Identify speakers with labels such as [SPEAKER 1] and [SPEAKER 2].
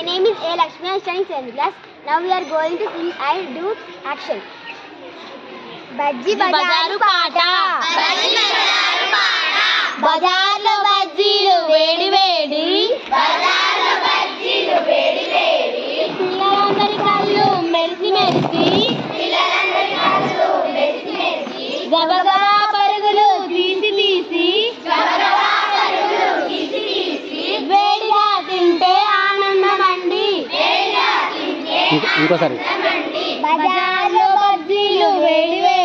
[SPEAKER 1] My name is A. Lakshmi. I am studying 7th class. Now we are going to sing I do action. Bajji bazaru paata. Bajji bazaru paata. Bazarlo bajjీలు వేడి వేడి. Bazarlo bajjీలు వేడి వేడి. పిల్లలందరి కళ్ళు మెరిసి మెరిసి. పిల్లలందరి కళ్ళు మెరిసి మెరిసి. గబగబా పరుగులు తీసి తీసి. గబగబా పరుగులు తీసి తీసి. వేడిగా తింటే ఆనందమండి. వేడిగా తింటే ఇంకోసారి. బజార్లో బజ్జీలు వేడి వేడి.